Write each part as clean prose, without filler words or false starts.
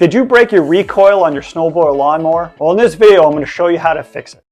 Did you break your recoil on your snowblower or lawnmower? Well, in this video, I'm going to show you how to fix it.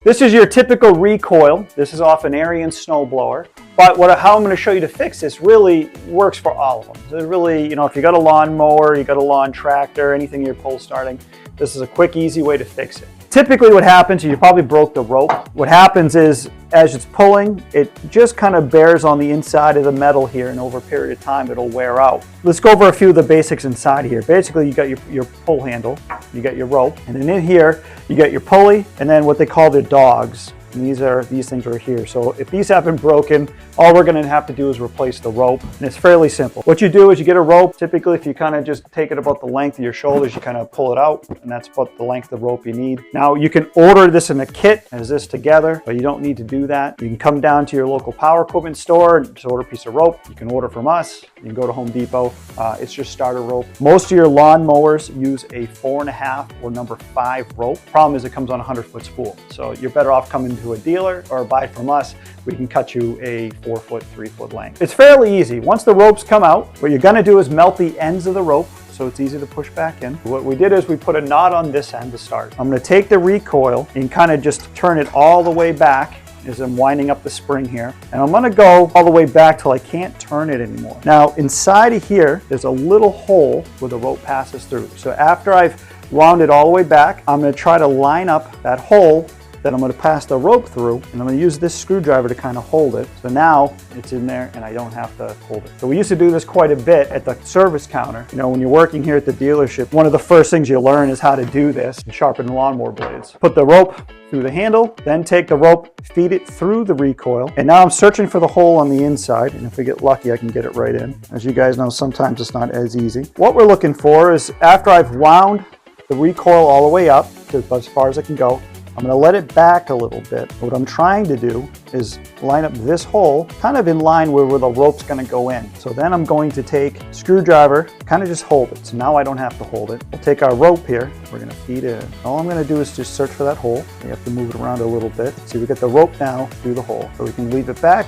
This is your typical recoil. This is off an Arian snowblower. But how I'm going to show you to fix this really works for all of them. So it really, if you got a lawnmower, you got a lawn tractor, anything you're pole starting, this is a quick, easy way to fix it. Typically what happens, you probably broke the rope. What happens is, as it's pulling, it just kind of bears on the inside of the metal here, and over a period of time, it'll wear out. Let's go over a few of the basics inside here. Basically, you got your pull handle, you got your rope, and then in here, you got your pulley, and then what they call the dogs. And these things are here. So if these have been broken, all we're going to have to do is replace the rope. And it's fairly simple. What you do is you get a rope. Typically, if you kind of just take it about the length of your shoulders, you kind of pull it out, and that's about the length of the rope you need. Now, you can order this in a kit as this together, but you don't need to do that. You can come down to your local power equipment store and just order a piece of rope. You can order from us. You can go to Home Depot. It's just starter rope. Most of your lawn mowers use a 4.5 or number 5 rope. Problem is it comes on a 100-foot spool. So you're better off coming to a dealer or buy from us. We can cut you a 4-foot, 3-foot length. It's fairly easy. Once the ropes come out, what you're gonna do is melt the ends of the rope so it's easy to push back in. What we did is we put a knot on this end to start. I'm gonna take the recoil and kind of just turn it all the way back as I'm winding up the spring here. And I'm gonna go all the way back till I can't turn it anymore. Now, inside of here, there's a little hole where the rope passes through. So after I've wound it all the way back, I'm gonna try to line up that hole that I'm going to pass the rope through, and I'm going to use this screwdriver to kind of hold it. So now it's in there and I don't have to hold it. So we used to do this quite a bit at the service counter. When you're working here at the dealership, one of the first things you learn is how to do this and sharpen lawnmower blades. Put the rope through the handle, then take the rope, feed it through the recoil. And now I'm searching for the hole on the inside, and if we get lucky, I can get it right in. As you guys know, sometimes it's not as easy. What we're looking for is, after I've wound the recoil all the way up to as far as I can go, I'm going to let it back a little bit. What I'm trying to do is line up this hole kind of in line where the rope's going to go in. So then I'm going to take a screwdriver, kind of just hold it. So now I don't have to hold it. We'll take our rope here. We're going to feed it in. All I'm going to do is just search for that hole. You have to move it around a little bit. See, we get the rope now through the hole. So we can leave it back.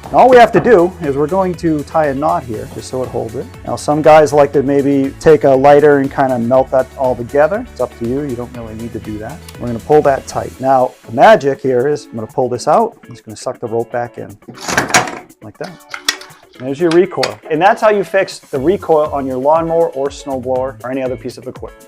And all we have to do is we're going to tie a knot here just so it holds it. Now, some guys like to maybe take a lighter and kind of melt that all together. It's up to you. You don't really need to do that. We're going to pull that tight. Now, the magic here is I'm going to pull this out. I'm just going to suck the rope back in like that. There's your recoil. And that's how you fix the recoil on your lawnmower or snowblower or any other piece of equipment.